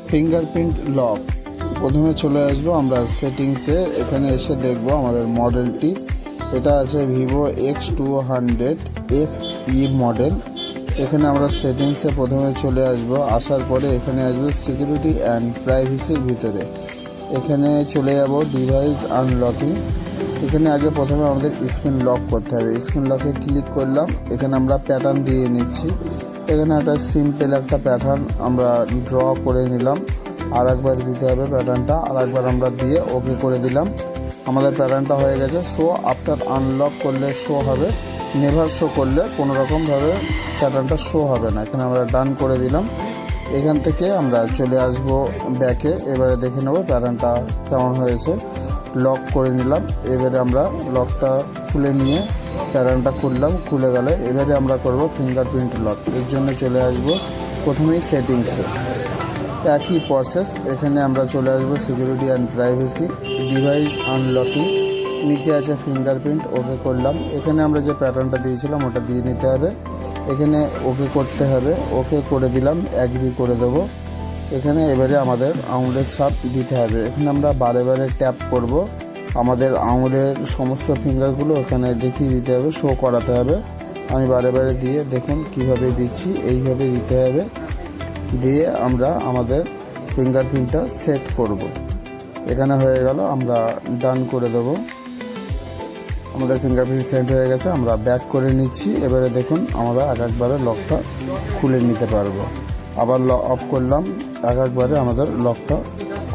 Fingerprint lock. প্রথমে চলে আসবো আমরা সেটিংসে, এখানে এসে দেখব আমাদের মডেলটি। এটা আছে ভিভো X200 FE মডেল। এখানে আমরা সেটিংসে প্রথমে চলে আসব, আসার পরে এখানে আসবে সিকিউরিটি অ্যান্ড প্রাইভেসির ভিতরে। এখানে চলে যাব ডিভাইস আনলকিং। এখানে আগে প্রথমে আমাদের স্ক্রিন লক করতে হবে। স্ক্রিন লকে ক্লিক করলাম, এখানে আমরা প্যাটার্ন দিয়ে নিচ্ছি। এখানে একটা সিম্পল একটা প্যাটার্ন আমরা ড্র করে নিলাম। আর একবার দিতে হবে প্যাটার্নটা, আর একবার আমরা দিয়ে ওকে করে দিলাম। আমাদের প্যাটার্নটা হয়ে গেছে। শো আফটার আনলক করলে শো হবে, নেভার শো করলে কোনো রকমভাবে প্যাটার্নটা শো হবে না। এখানে আমরা ডান করে দিলাম। এখান থেকে আমরা চলে আসব ব্যাকে। এবারে দেখে নেব প্যাটার্নটা কেমন হয়েছে। লক করে নিলাম। এবারে আমরা লকটা খুলে নিয়ে প্যাটার্নটা খুললাম, খুলে গেলে এবারে আমরা করব ফিঙ্গারপ্রিন্ট লক। এর জন্য চলে আসব প্রথমেই সেটিংসে, একই প্রসেস। এখানে আমরা চলে আসব security and privacy, device unlocking, নিচে আছে ফিঙ্গারপ্রিন্ট, ওকে করলাম। এখানে আমরা যে প্যাটার্নটা দিয়েছিলাম ওটা দিয়ে নিতে হবে। এখানে ওকে করতে হবে, ওকে করে দিলাম, অ্যাগ্রি করে দেবো। এখানে এবারে আমাদের আঙুলের ছাপ দিতে হবে। এখানে আমরা বারে বারে ট্যাপ করব, আমাদের আঙুলের সমস্ত ফিঙ্গারগুলো এখানে দেখিয়ে দিতে হবে, শো করাতে হবে। আমি বারে বারে দিয়ে দেখুন কিভাবে দিচ্ছি, এইভাবে দিতে হবে। দিয়ে আমরা আমাদের ফিঙ্গারপ্রিন্টটা সেট করব। এখানে হয়ে গেল, আমরা ডান করে দেবো। আমাদের ফিঙ্গারপ্রিন্ট সেট হয়ে গেছে। আমরা ব্যাক করে নিচ্ছি। এবারে দেখুন আমরা একবারে লকটা খুলে নিতে পারবো। আবার অফ করলাম, একবারে আমাদের লকটা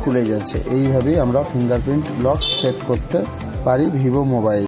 খুলে যাচ্ছে। এইভাবেই আমরা ফিঙ্গারপ্রিন্ট লক সেট করতে পারি ভিভো মোবাইল।